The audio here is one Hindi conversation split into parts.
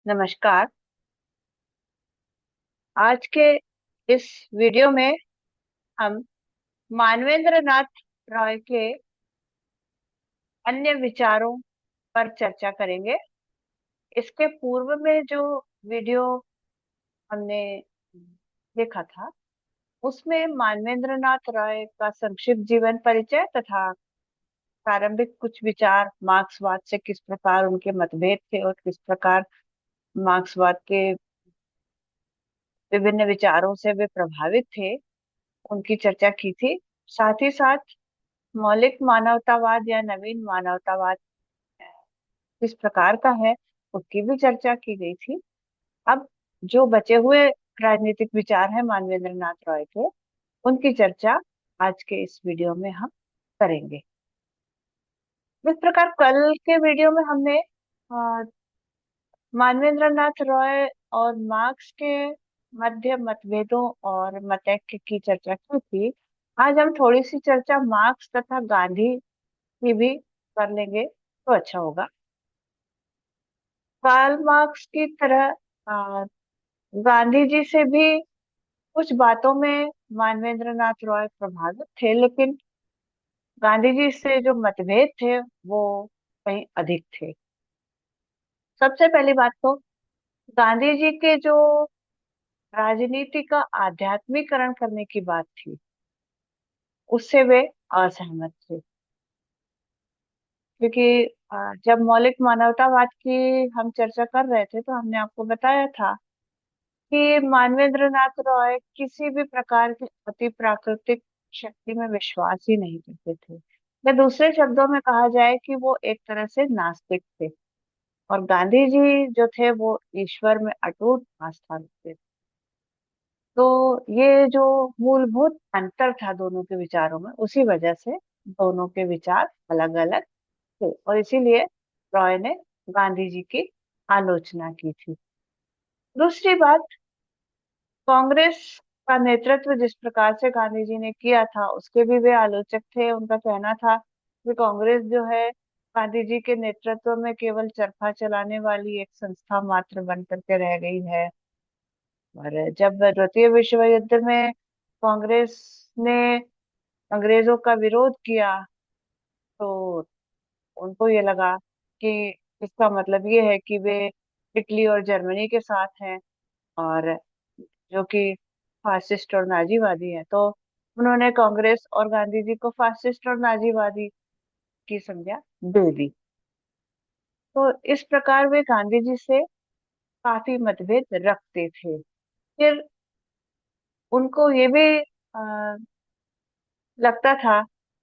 नमस्कार। आज के इस वीडियो में हम मानवेंद्र नाथ रॉय के अन्य विचारों पर चर्चा करेंगे। इसके पूर्व में जो वीडियो हमने देखा था उसमें मानवेंद्र नाथ रॉय का संक्षिप्त जीवन परिचय तथा प्रारंभिक कुछ विचार मार्क्सवाद से किस प्रकार उनके मतभेद थे और किस प्रकार मार्क्सवाद के विभिन्न विचारों से वे प्रभावित थे, उनकी चर्चा की थी। साथ ही साथ मौलिक मानवतावाद या नवीन मानवतावाद किस प्रकार का है उसकी भी चर्चा की गई थी। अब जो बचे हुए राजनीतिक विचार हैं मानवेंद्र नाथ रॉय के, उनकी चर्चा आज के इस वीडियो में हम करेंगे। इस प्रकार कल के वीडियो में हमने मानवेंद्र नाथ रॉय और मार्क्स के मध्य मतभेदों और मतैक्य की चर्चा की थी। आज हम थोड़ी सी चर्चा मार्क्स तथा गांधी की भी कर लेंगे तो अच्छा होगा। कार्ल मार्क्स की तरह अ, गांधी जी से भी कुछ बातों में मानवेंद्र नाथ रॉय प्रभावित थे, लेकिन गांधी जी से जो मतभेद थे वो कहीं अधिक थे। सबसे पहली बात तो गांधी जी के जो राजनीति का आध्यात्मिकरण करने की बात थी उससे वे असहमत थे। क्योंकि जब मौलिक मानवतावाद की हम चर्चा कर रहे थे तो हमने आपको बताया था कि मानवेंद्र नाथ रॉय किसी भी प्रकार की अति प्राकृतिक शक्ति में विश्वास ही नहीं करते थे, या दूसरे शब्दों में कहा जाए कि वो एक तरह से नास्तिक थे। और गांधी जी जो थे वो ईश्वर में अटूट आस्था रखते थे। तो ये जो मूलभूत अंतर था दोनों के विचारों में, उसी वजह से दोनों के विचार अलग अलग थे और इसीलिए रॉय ने गांधी जी की आलोचना की थी। दूसरी बात, कांग्रेस का नेतृत्व जिस प्रकार से गांधी जी ने किया था उसके भी वे आलोचक थे। उनका कहना था कि कांग्रेस जो है गांधी जी के नेतृत्व में केवल चरखा चलाने वाली एक संस्था मात्र बन करके रह गई है। और जब द्वितीय विश्व युद्ध में कांग्रेस ने अंग्रेजों का विरोध किया तो उनको ये लगा कि इसका मतलब ये है कि वे इटली और जर्मनी के साथ हैं, और जो कि फासिस्ट और नाजीवादी है। तो उन्होंने कांग्रेस और गांधी जी को फासिस्ट और नाजीवादी की संज्ञा दे दी। तो इस प्रकार वे गांधी जी से काफी मतभेद रखते थे। फिर उनको ये भी लगता था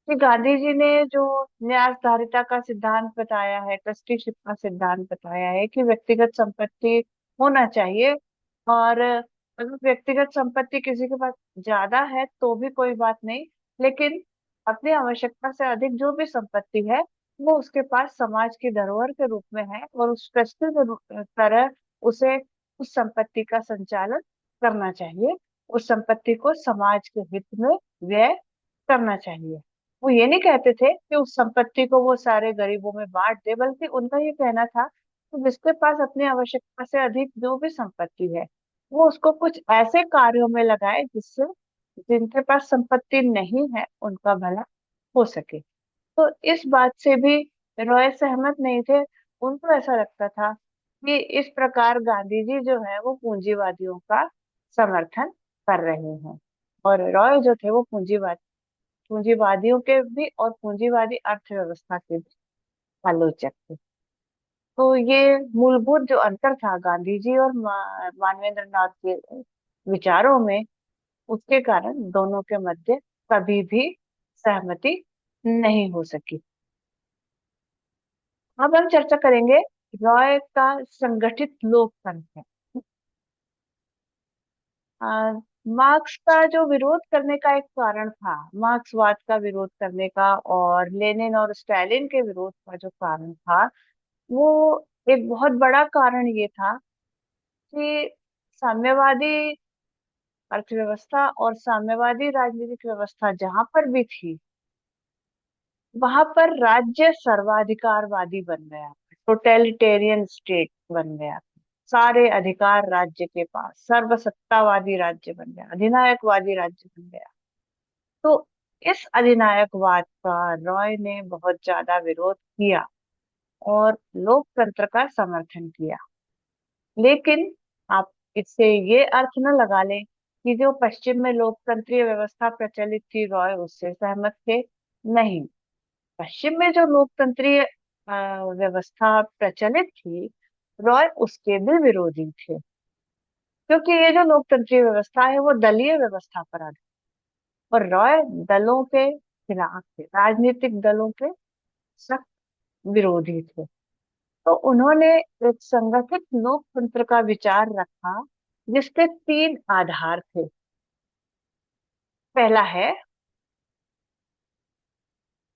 कि गांधी जी ने जो न्यायधारिता का सिद्धांत बताया है, ट्रस्टीशिप का सिद्धांत बताया है कि व्यक्तिगत संपत्ति होना चाहिए, और अगर व्यक्तिगत संपत्ति किसी के पास ज्यादा है तो भी कोई बात नहीं, लेकिन अपनी आवश्यकता से अधिक जो भी संपत्ति है वो उसके पास समाज की धरोहर के रूप में है, और उस ट्रस्टी के तरह उसे उस संपत्ति का संचालन करना चाहिए। उस संपत्ति को समाज के हित में व्यय करना चाहिए। वो ये नहीं कहते थे कि उस संपत्ति को वो सारे गरीबों में बांट दे, बल्कि उनका ये कहना था कि जिसके पास अपनी आवश्यकता से अधिक जो भी संपत्ति है वो उसको कुछ ऐसे कार्यों में लगाए जिससे जिनके पास संपत्ति नहीं है उनका भला हो सके। तो इस बात से भी रॉय सहमत नहीं थे। उनको ऐसा लगता था कि इस प्रकार गांधी जी जो है वो पूंजीवादियों का समर्थन कर रहे हैं, और रॉय जो थे वो पूंजीवादियों के भी और पूंजीवादी अर्थव्यवस्था के भी आलोचक थे। तो ये मूलभूत जो अंतर था गांधी जी और मानवेंद्र नाथ के विचारों में, उसके कारण दोनों के मध्य कभी भी सहमति नहीं हो सकी। अब हम चर्चा करेंगे रॉय का संगठित लोकतंत्र। मार्क्स का जो विरोध करने का एक कारण था, मार्क्सवाद का विरोध करने का और लेनिन और स्टालिन के विरोध का जो कारण था, वो एक बहुत बड़ा कारण ये था कि साम्यवादी अर्थव्यवस्था और साम्यवादी राजनीतिक व्यवस्था जहां पर भी थी वहां पर राज्य सर्वाधिकारवादी बन गया, टोटलिटेरियन स्टेट बन गया। सारे अधिकार राज्य के पास, सर्वसत्तावादी राज्य बन गया, अधिनायकवादी राज्य बन गया। तो इस अधिनायकवाद का रॉय ने बहुत ज्यादा विरोध किया और लोकतंत्र का समर्थन किया। लेकिन आप इससे ये अर्थ न लगा लें कि जो पश्चिम में लोकतंत्रीय व्यवस्था प्रचलित थी रॉय उससे सहमत थे। नहीं, पश्चिम में जो लोकतंत्रीय व्यवस्था प्रचलित थी, रॉय उसके भी विरोधी थे, क्योंकि ये जो लोकतंत्रीय व्यवस्था है वो दलीय व्यवस्था पर आधारित, और रॉय दलों के खिलाफ थे, राजनीतिक दलों के सख्त विरोधी थे। तो उन्होंने एक संगठित लोकतंत्र का विचार रखा, जिसके तीन आधार थे। पहला है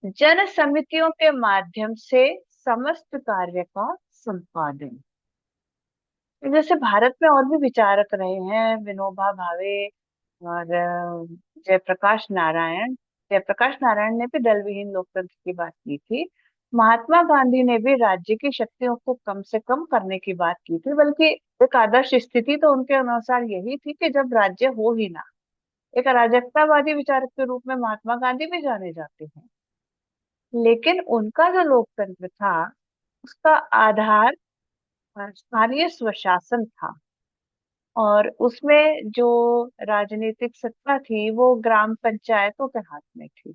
जन समितियों के माध्यम से समस्त कार्य का संपादन। जैसे भारत में और भी विचारक रहे हैं, विनोबा भावे और जयप्रकाश नारायण। जयप्रकाश नारायण ने भी दल विहीन लोकतंत्र की बात की थी। महात्मा गांधी ने भी राज्य की शक्तियों को कम से कम करने की बात की थी, बल्कि एक आदर्श स्थिति तो उनके अनुसार यही थी कि जब राज्य हो ही ना। एक अराजकतावादी विचारक के रूप में महात्मा गांधी भी जाने जाते हैं। लेकिन उनका जो लोकतंत्र था उसका आधार स्थानीय स्वशासन था, और उसमें जो राजनीतिक सत्ता थी वो ग्राम पंचायतों के हाथ में थी।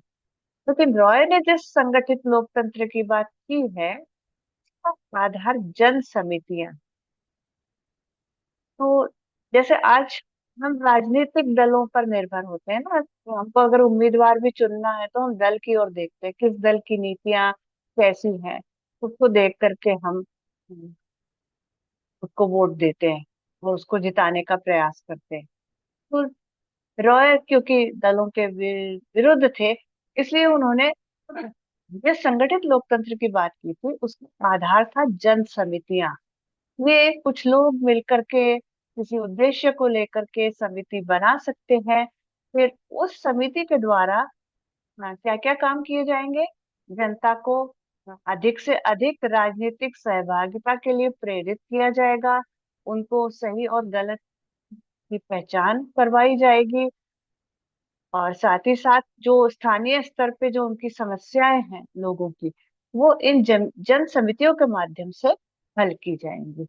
लेकिन रॉय ने जिस संगठित लोकतंत्र की बात की है उसका आधार जन समितियां। तो जैसे आज हम राजनीतिक दलों पर निर्भर होते हैं ना, तो हमको अगर उम्मीदवार भी चुनना है तो हम दल की ओर देखते हैं, किस दल की नीतियां कैसी हैं, उसको देख करके हम उसको वोट देते हैं और उसको जिताने का प्रयास करते हैं। तो रॉय क्योंकि दलों के विरुद्ध थे, इसलिए उन्होंने जिस संगठित लोकतंत्र की बात की थी उसका आधार था जन समितियां। वे कुछ लोग मिलकर के किसी उद्देश्य को लेकर के समिति बना सकते हैं। फिर उस समिति के द्वारा क्या क्या काम किए जाएंगे? जनता को अधिक से अधिक राजनीतिक सहभागिता के लिए प्रेरित किया जाएगा, उनको सही और गलत की पहचान करवाई जाएगी, और साथ ही साथ जो स्थानीय स्तर पे जो उनकी समस्याएं हैं लोगों की, वो इन जन समितियों के माध्यम से हल की जाएंगी।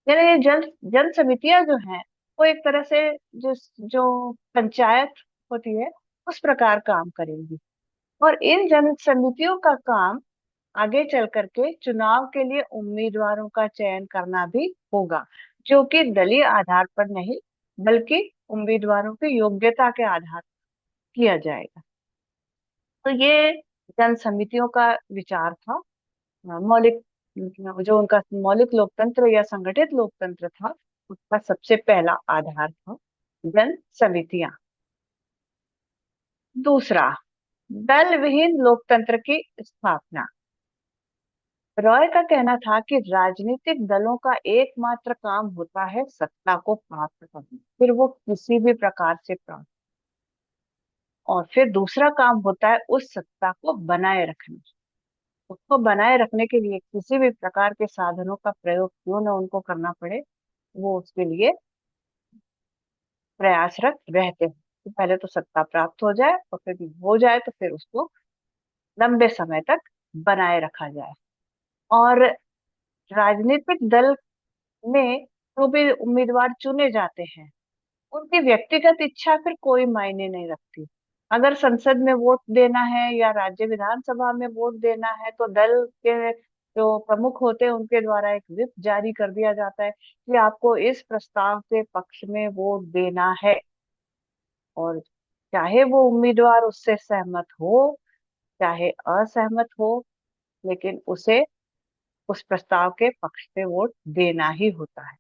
यानी ये जन जन समितियां जो हैं वो एक तरह से जो जो पंचायत होती है उस प्रकार काम करेंगी। और इन जन समितियों का काम आगे चल करके चुनाव के लिए उम्मीदवारों का चयन करना भी होगा, जो कि दलीय आधार पर नहीं बल्कि उम्मीदवारों की योग्यता के आधार पर किया जाएगा। तो ये जन समितियों का विचार था। मौलिक जो उनका मौलिक लोकतंत्र या संगठित लोकतंत्र था उसका सबसे पहला आधार था जन समितियां। दूसरा, दल विहीन लोकतंत्र की स्थापना। रॉय का कहना था कि राजनीतिक दलों का एकमात्र काम होता है सत्ता को प्राप्त करना, फिर वो किसी भी प्रकार से प्राप्त, और फिर दूसरा काम होता है उस सत्ता को बनाए रखना। उसको बनाए रखने के लिए किसी भी प्रकार के साधनों का प्रयोग क्यों न उनको करना पड़े, वो उसके लिए प्रयासरत रहते हैं कि पहले तो सत्ता प्राप्त हो जाए, और फिर हो जाए तो फिर उसको लंबे समय तक बनाए रखा जाए। और राजनीतिक दल में जो भी उम्मीदवार चुने जाते हैं उनकी व्यक्तिगत इच्छा फिर कोई मायने नहीं रखती। अगर संसद में वोट देना है या राज्य विधानसभा में वोट देना है तो दल के जो प्रमुख होते हैं उनके द्वारा एक व्हिप जारी कर दिया जाता है कि आपको इस प्रस्ताव के पक्ष में वोट देना है, और चाहे वो उम्मीदवार उससे सहमत हो चाहे असहमत हो, लेकिन उसे उस प्रस्ताव के पक्ष में वोट देना ही होता है।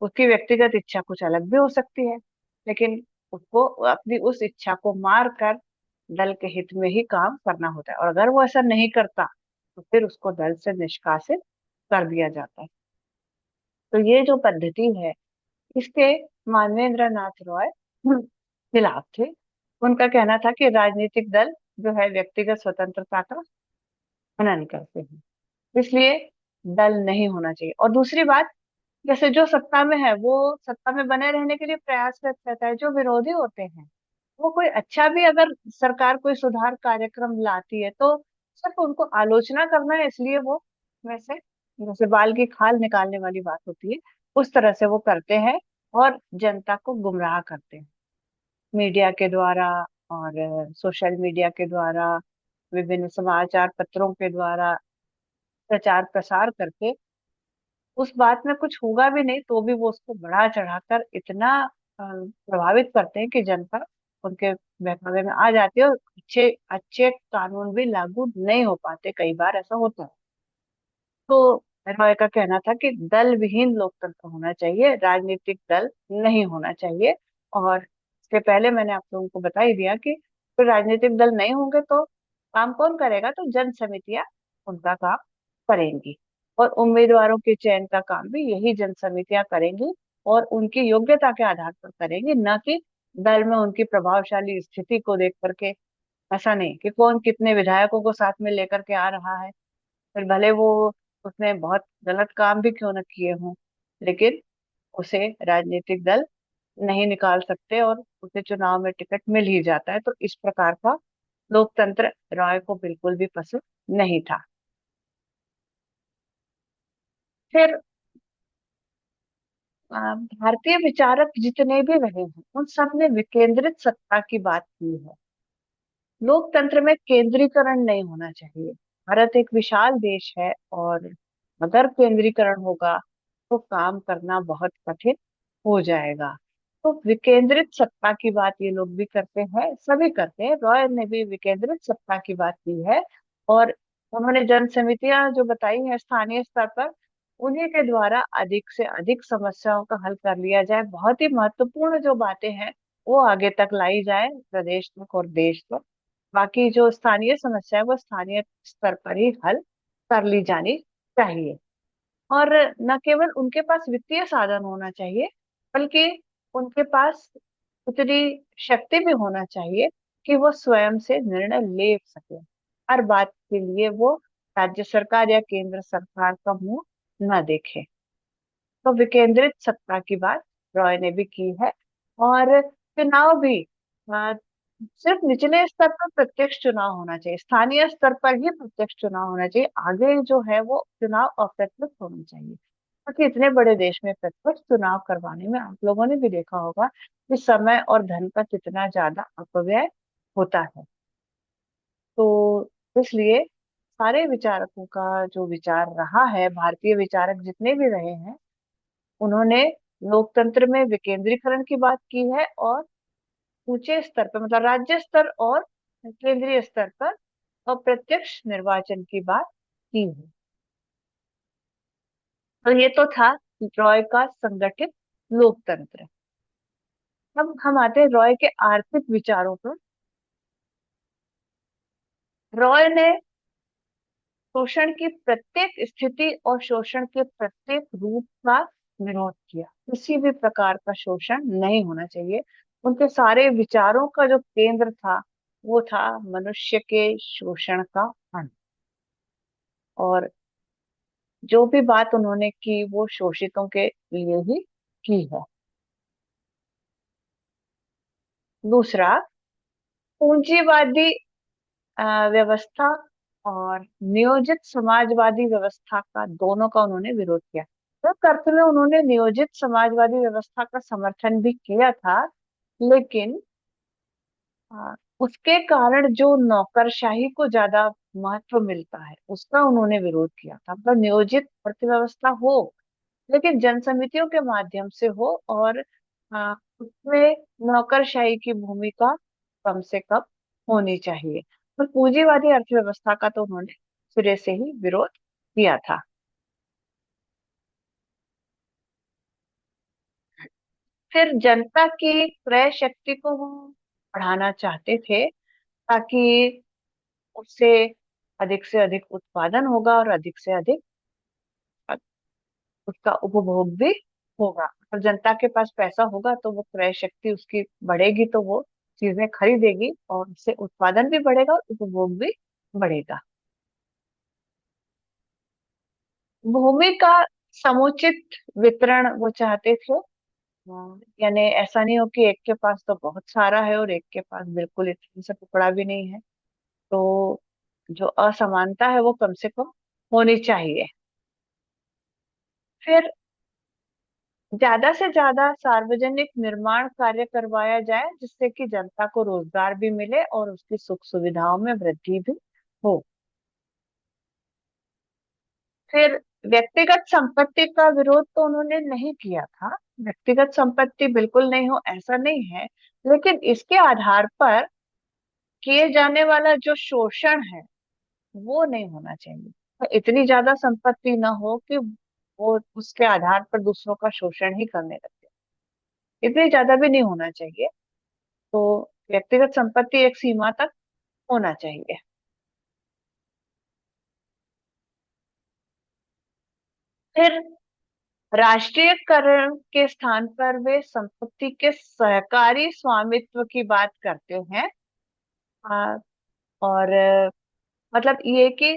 उसकी व्यक्तिगत इच्छा कुछ अलग भी हो सकती है, लेकिन उसको अपनी उस इच्छा को मार कर दल के हित में ही काम करना होता है, और अगर वो ऐसा नहीं करता तो फिर उसको दल से निष्कासित कर दिया जाता है। तो ये जो पद्धति है इसके मानवेंद्र नाथ रॉय खिलाफ थे। उनका कहना था कि राजनीतिक दल जो है व्यक्तिगत स्वतंत्रता का हनन करते हैं, इसलिए दल नहीं होना चाहिए। और दूसरी बात, जैसे जो सत्ता में है वो सत्ता में बने रहने के लिए प्रयासरत रहता है, जो विरोधी होते हैं वो कोई अच्छा भी अगर सरकार कोई सुधार कार्यक्रम लाती है तो सिर्फ उनको आलोचना करना है, इसलिए वो वैसे जैसे बाल की खाल निकालने वाली बात होती है उस तरह से वो करते हैं और जनता को गुमराह करते हैं मीडिया के द्वारा और सोशल मीडिया के द्वारा, विभिन्न समाचार पत्रों के द्वारा प्रचार प्रसार करके उस बात में कुछ होगा भी नहीं तो भी वो उसको बढ़ा चढ़ाकर इतना प्रभावित करते हैं कि जनता उनके बहकावे में आ जाती है और अच्छे अच्छे कानून भी लागू नहीं हो पाते, कई बार ऐसा होता है। तो रॉय का कहना था कि दल विहीन लोकतंत्र होना चाहिए, राजनीतिक दल नहीं होना चाहिए। और इसके पहले मैंने आप लोगों को बता ही दिया कि फिर राजनीतिक दल नहीं होंगे तो काम कौन करेगा, तो जन समितियां उनका काम करेंगी और उम्मीदवारों के चयन का काम भी यही जन समितियां करेंगी और उनकी योग्यता के आधार पर करेंगी, न कि दल में उनकी प्रभावशाली स्थिति को देख करके। ऐसा नहीं कि कौन कितने विधायकों को साथ में लेकर के आ रहा है, फिर भले वो उसने बहुत गलत काम भी क्यों न किए हों, लेकिन उसे राजनीतिक दल नहीं निकाल सकते और उसे चुनाव में टिकट मिल ही जाता है। तो इस प्रकार का लोकतंत्र रॉय को बिल्कुल भी पसंद नहीं था। फिर भारतीय विचारक जितने भी रहे हैं उन सब ने विकेंद्रित सत्ता की बात की है। लोकतंत्र में केंद्रीकरण नहीं होना चाहिए। भारत एक विशाल देश है और अगर केंद्रीकरण होगा तो काम करना बहुत कठिन हो जाएगा। तो विकेंद्रित सत्ता की बात ये लोग भी करते हैं, सभी करते हैं, रॉय ने भी विकेंद्रित सत्ता की बात की है। और उन्होंने जन समितियां जो बताई हैं स्थानीय स्तर पर, उन्हीं के द्वारा अधिक से अधिक समस्याओं का हल कर लिया जाए, बहुत ही महत्वपूर्ण जो बातें हैं वो आगे तक लाई जाए, प्रदेश तक और देश तक। बाकी जो स्थानीय समस्या है वो स्थानीय स्तर पर ही हल कर ली जानी चाहिए। और न केवल उनके पास वित्तीय साधन होना चाहिए बल्कि उनके पास उतनी शक्ति भी होना चाहिए कि वो स्वयं से निर्णय ले सके। हर बात के लिए वो राज्य सरकार या केंद्र सरकार का मुंह न देखे। तो विकेंद्रित सत्ता की बात रॉय ने भी की है। और चुनाव भी अ, सिर्फ निचले स्तर पर प्रत्यक्ष चुनाव होना चाहिए, स्थानीय स्तर पर ही प्रत्यक्ष चुनाव होना चाहिए, आगे जो है वो चुनाव अप्रत्यक्ष होना चाहिए, क्योंकि इतने बड़े देश में प्रत्यक्ष चुनाव करवाने में आप लोगों ने भी देखा होगा कि समय और धन का कितना ज्यादा अपव्यय होता है। तो इसलिए सारे विचारकों का जो विचार रहा है, भारतीय विचारक जितने भी रहे हैं, उन्होंने लोकतंत्र में विकेंद्रीकरण की बात की है और ऊंचे स्तर पर मतलब राज्य स्तर और केंद्रीय स्तर पर अप्रत्यक्ष निर्वाचन की बात की है। तो ये तो था रॉय का संगठित लोकतंत्र। अब हम आते हैं रॉय के आर्थिक विचारों पर। रॉय ने शोषण की प्रत्येक स्थिति और शोषण के प्रत्येक रूप का विरोध किया, किसी भी प्रकार का शोषण नहीं होना चाहिए। उनके सारे विचारों का जो केंद्र था वो था मनुष्य के शोषण का अंत। और जो भी बात उन्होंने की वो शोषितों के लिए ही की है। दूसरा, पूंजीवादी व्यवस्था और नियोजित समाजवादी व्यवस्था का, दोनों का उन्होंने विरोध किया। तो अर्थ में उन्होंने नियोजित समाजवादी व्यवस्था का समर्थन भी किया था, लेकिन उसके कारण जो नौकरशाही को ज्यादा महत्व मिलता है उसका उन्होंने विरोध किया था। मतलब नियोजित अर्थव्यवस्था हो लेकिन जनसमितियों के माध्यम से हो और उसमें नौकरशाही की भूमिका कम से कम होनी चाहिए। और पूंजीवादी अर्थव्यवस्था का तो उन्होंने सिरे से ही विरोध किया था। फिर जनता की क्रय शक्ति को वो बढ़ाना चाहते थे ताकि उससे अधिक से अधिक उत्पादन होगा और अधिक से अधिक उसका उपभोग भी होगा। और जनता के पास पैसा होगा तो वो क्रय शक्ति उसकी बढ़ेगी, तो वो चीजें खरीदेगी और उससे उत्पादन भी बढ़ेगा और उपभोग भी बढ़ेगा। भूमि का समुचित वितरण वो चाहते थे। यानी ऐसा नहीं हो कि एक के पास तो बहुत सारा है और एक के पास बिल्कुल इतने से टुकड़ा भी नहीं है। तो जो असमानता है वो कम से कम होनी चाहिए। फिर ज्यादा से ज्यादा सार्वजनिक निर्माण कार्य करवाया जाए जिससे कि जनता को रोजगार भी मिले और उसकी सुख सुविधाओं में वृद्धि भी हो। फिर व्यक्तिगत संपत्ति का विरोध तो उन्होंने नहीं किया था। व्यक्तिगत संपत्ति बिल्कुल नहीं हो ऐसा नहीं है, लेकिन इसके आधार पर किए जाने वाला जो शोषण है वो नहीं होना चाहिए। तो इतनी ज्यादा संपत्ति ना हो कि वो उसके आधार पर दूसरों का शोषण ही करने लगे। इतनी ज्यादा भी नहीं होना चाहिए। तो व्यक्तिगत संपत्ति एक सीमा तक होना चाहिए। फिर राष्ट्रीयकरण के स्थान पर वे संपत्ति के सहकारी स्वामित्व की बात करते हैं। आ, और मतलब ये कि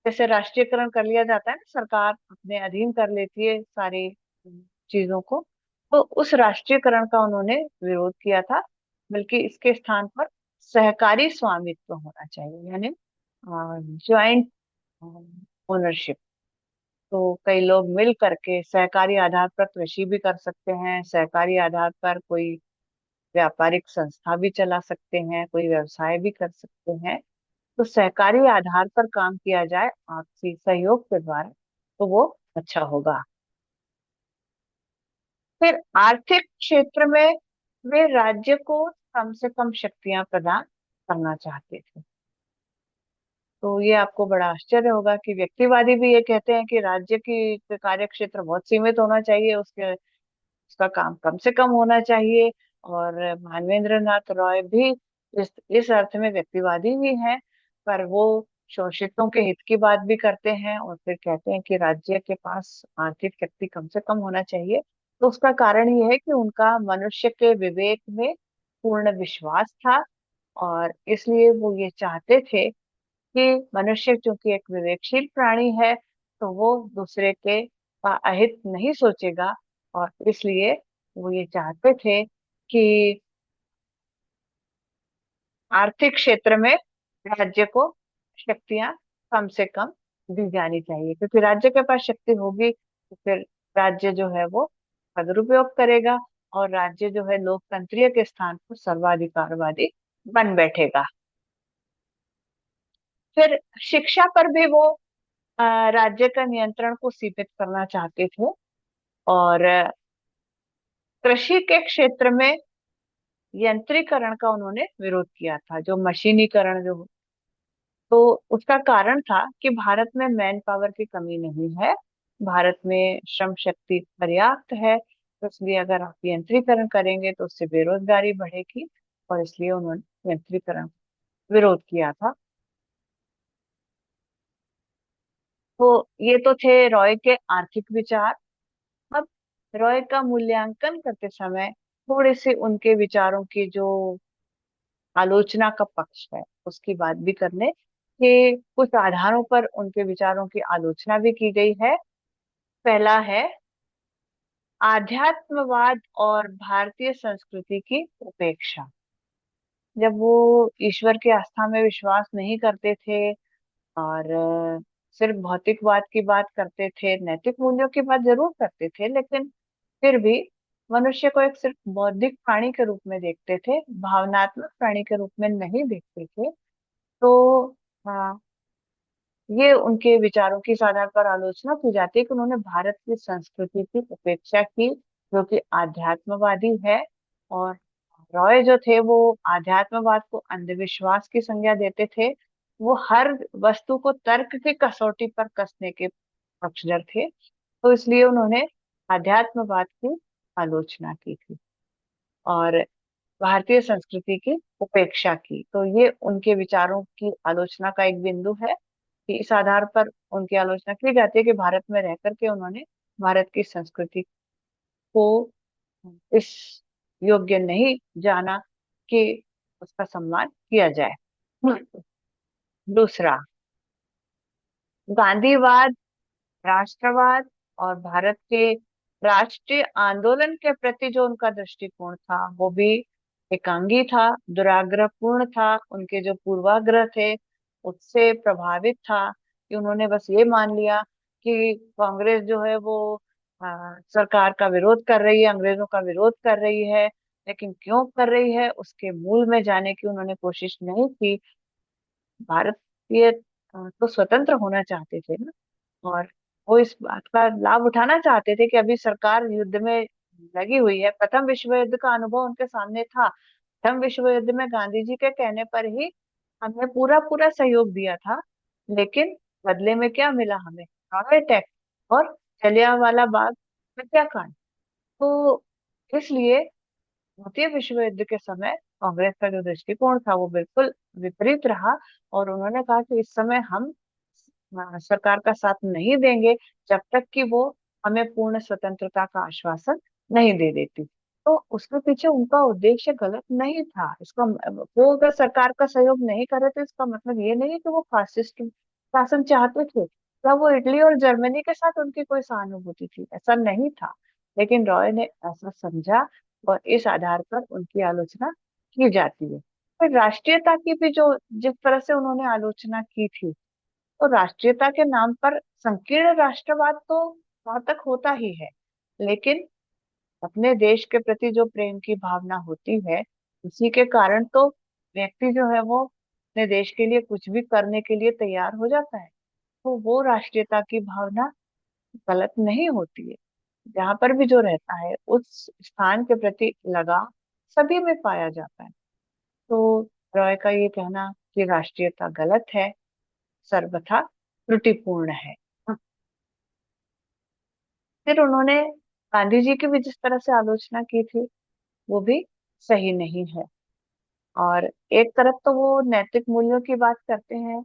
जैसे राष्ट्रीयकरण कर लिया जाता है ना, सरकार अपने अधीन कर लेती है सारी चीजों को। तो उस राष्ट्रीयकरण का उन्होंने विरोध किया था। बल्कि इसके स्थान पर सहकारी स्वामित्व होना चाहिए, यानी ज्वाइंट ओनरशिप। तो कई लोग मिल करके सहकारी आधार पर कृषि भी कर सकते हैं, सहकारी आधार पर कोई व्यापारिक संस्था भी चला सकते हैं, कोई व्यवसाय भी कर सकते हैं। तो सहकारी आधार पर काम किया जाए आपसी सहयोग के द्वारा, तो वो अच्छा होगा। फिर आर्थिक क्षेत्र में वे राज्य को कम से कम शक्तियां प्रदान करना चाहते थे। तो ये आपको बड़ा आश्चर्य होगा कि व्यक्तिवादी भी ये कहते हैं कि राज्य की कार्य क्षेत्र बहुत सीमित होना चाहिए, उसके उसका काम कम से कम होना चाहिए। और मानवेंद्र नाथ रॉय भी इस अर्थ में व्यक्तिवादी ही हैं। पर वो शोषितों के हित की बात भी करते हैं और फिर कहते हैं कि राज्य के पास आर्थिक शक्ति कम से कम होना चाहिए। तो उसका कारण ये है कि उनका मनुष्य के विवेक में पूर्ण विश्वास था। और इसलिए वो ये चाहते थे कि मनुष्य चूंकि एक विवेकशील प्राणी है, तो वो दूसरे के अहित नहीं सोचेगा। और इसलिए वो ये चाहते थे कि आर्थिक क्षेत्र में राज्य को शक्तियां कम से कम दी जानी चाहिए, क्योंकि राज्य के पास शक्ति होगी तो फिर राज्य जो है वो सदुपयोग करेगा और राज्य जो है लोकतंत्रीय के स्थान पर सर्वाधिकारवादी बन बैठेगा। फिर शिक्षा पर भी वो राज्य का नियंत्रण को सीमित करना चाहते थे। और कृषि के क्षेत्र में यंत्रीकरण का उन्होंने विरोध किया था, जो मशीनीकरण जो। तो उसका कारण था कि भारत में मैन पावर की कमी नहीं है, भारत में श्रम शक्ति पर्याप्त है। तो इसलिए अगर आप यंत्रीकरण करेंगे तो उससे बेरोजगारी बढ़ेगी। और इसलिए उन्होंने यंत्रीकरण का विरोध किया था। तो ये तो थे रॉय के आर्थिक विचार। अब रॉय का मूल्यांकन करते समय थोड़े से उनके विचारों की जो आलोचना का पक्ष है उसकी बात भी कर ले कि कुछ आधारों पर उनके विचारों की आलोचना भी की गई है। पहला है आध्यात्मवाद और भारतीय संस्कृति की उपेक्षा। जब वो ईश्वर की आस्था में विश्वास नहीं करते थे और सिर्फ भौतिकवाद की बात करते थे, नैतिक मूल्यों की बात जरूर करते थे, लेकिन फिर भी मनुष्य को एक सिर्फ बौद्धिक प्राणी के रूप में देखते थे, भावनात्मक प्राणी के रूप में नहीं देखते थे। तो हाँ, ये उनके विचारों की इस आधार पर आलोचना की जाती है कि उन्होंने भारत की संस्कृति की उपेक्षा की, जो कि आध्यात्मवादी है। और रॉय जो थे वो आध्यात्मवाद को अंधविश्वास की संज्ञा देते थे। वो हर वस्तु को तर्क की कसौटी पर कसने के पक्षधर थे। तो इसलिए उन्होंने अध्यात्मवाद की आलोचना की थी और भारतीय संस्कृति की उपेक्षा की। तो ये उनके विचारों की आलोचना का एक बिंदु है कि इस आधार पर उनकी आलोचना की जाती है कि भारत में रह करके उन्होंने भारत की संस्कृति को इस योग्य नहीं जाना कि उसका सम्मान किया जाए। दूसरा, गांधीवाद, राष्ट्रवाद और भारत के राष्ट्रीय आंदोलन के प्रति जो उनका दृष्टिकोण था वो भी एकांगी था, दुराग्रहपूर्ण था। उनके जो पूर्वाग्रह थे उससे प्रभावित था कि उन्होंने बस ये मान लिया कि कांग्रेस जो है वो सरकार का विरोध कर रही है, अंग्रेजों का विरोध कर रही है। लेकिन क्यों कर रही है उसके मूल में जाने की उन्होंने कोशिश नहीं की। भारतीय तो स्वतंत्र होना चाहते थे ना, और वो इस बात का लाभ उठाना चाहते थे कि अभी सरकार युद्ध में लगी हुई है। प्रथम विश्व युद्ध का अनुभव उनके सामने था। प्रथम विश्व युद्ध में गांधी जी के कहने पर ही हमने पूरा पूरा सहयोग दिया था, लेकिन बदले में क्या मिला हमें? रॉय टैक्स और जलियांवाला बाग हत्याकांड। तो इसलिए द्वितीय विश्व युद्ध के समय कांग्रेस का जो दृष्टिकोण था वो बिल्कुल विपरीत रहा। और उन्होंने कहा कि इस समय हम सरकार का साथ नहीं देंगे जब तक कि वो हमें पूर्ण स्वतंत्रता का आश्वासन नहीं दे देती। तो उसके पीछे उनका उद्देश्य गलत नहीं था। इसका वो अगर सरकार का सहयोग नहीं करे तो इसका मतलब ये नहीं है कि वो फासिस्ट शासन चाहते थे या वो इटली और जर्मनी के साथ उनकी कोई सहानुभूति थी, ऐसा नहीं था। लेकिन रॉय ने ऐसा समझा और इस आधार पर उनकी आलोचना की जाती है। फिर राष्ट्रीयता की भी जो जिस तरह से उन्होंने आलोचना की थी, तो राष्ट्रीयता के नाम पर संकीर्ण राष्ट्रवाद तो वहां तक होता ही है, लेकिन अपने देश के प्रति जो प्रेम की भावना होती है उसी के कारण तो व्यक्ति जो है वो अपने देश के लिए कुछ भी करने के लिए तैयार हो जाता है। तो वो राष्ट्रीयता की भावना गलत नहीं होती है। जहां पर भी जो रहता है उस स्थान के प्रति लगाव सभी में पाया जाता है। तो रॉय का ये कहना कि राष्ट्रीयता गलत है सर्वथा त्रुटिपूर्ण है। फिर उन्होंने गांधी जी की भी जिस तरह से आलोचना की थी वो भी सही नहीं है। और एक तरफ तो वो नैतिक मूल्यों की बात करते हैं,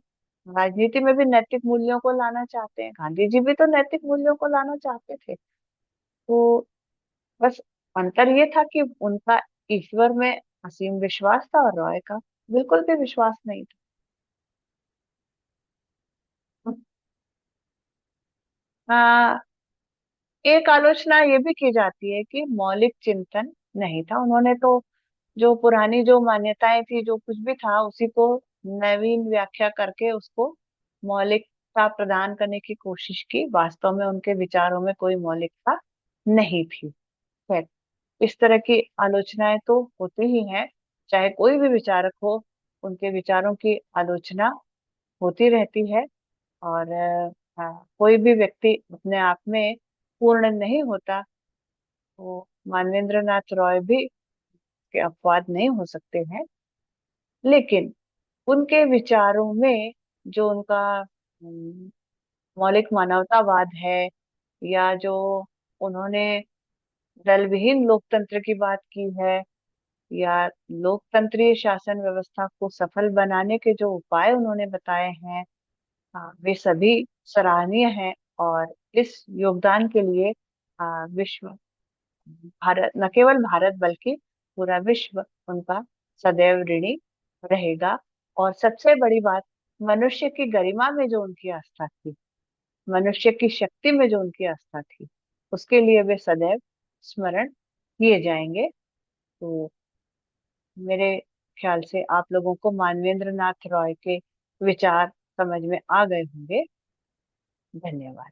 राजनीति में भी नैतिक मूल्यों को लाना चाहते हैं। गांधी जी भी तो नैतिक मूल्यों को लाना चाहते थे। तो बस अंतर ये था कि उनका ईश्वर में असीम विश्वास था और रॉय का बिल्कुल भी विश्वास नहीं था। एक आलोचना ये भी की जाती है कि मौलिक चिंतन नहीं था। उन्होंने तो जो पुरानी जो मान्यताएं थी, जो कुछ भी था, उसी को नवीन व्याख्या करके उसको मौलिकता प्रदान करने की कोशिश की। वास्तव में उनके विचारों में कोई मौलिकता नहीं थी। खैर, इस तरह की आलोचनाएं तो होती ही हैं, चाहे कोई भी विचारक हो, उनके विचारों की आलोचना होती रहती है। और कोई भी व्यक्ति अपने आप में पूर्ण नहीं होता। तो मानवेंद्र नाथ रॉय भी के अपवाद नहीं हो सकते हैं। लेकिन उनके विचारों में जो उनका मौलिक मानवतावाद है, या जो उन्होंने दल विहीन लोकतंत्र की बात की है, या लोकतंत्रीय शासन व्यवस्था को सफल बनाने के जो उपाय उन्होंने बताए हैं, हाँ, वे सभी सराहनीय हैं। और इस योगदान के लिए विश्व, भारत न केवल भारत बल्कि पूरा विश्व उनका सदैव ऋणी रहेगा। और सबसे बड़ी बात, मनुष्य की गरिमा में जो उनकी आस्था थी, मनुष्य की शक्ति में जो उनकी आस्था थी, उसके लिए वे सदैव स्मरण किए जाएंगे। तो मेरे ख्याल से आप लोगों को मानवेंद्र नाथ रॉय के विचार समझ में आ गए होंगे। धन्यवाद।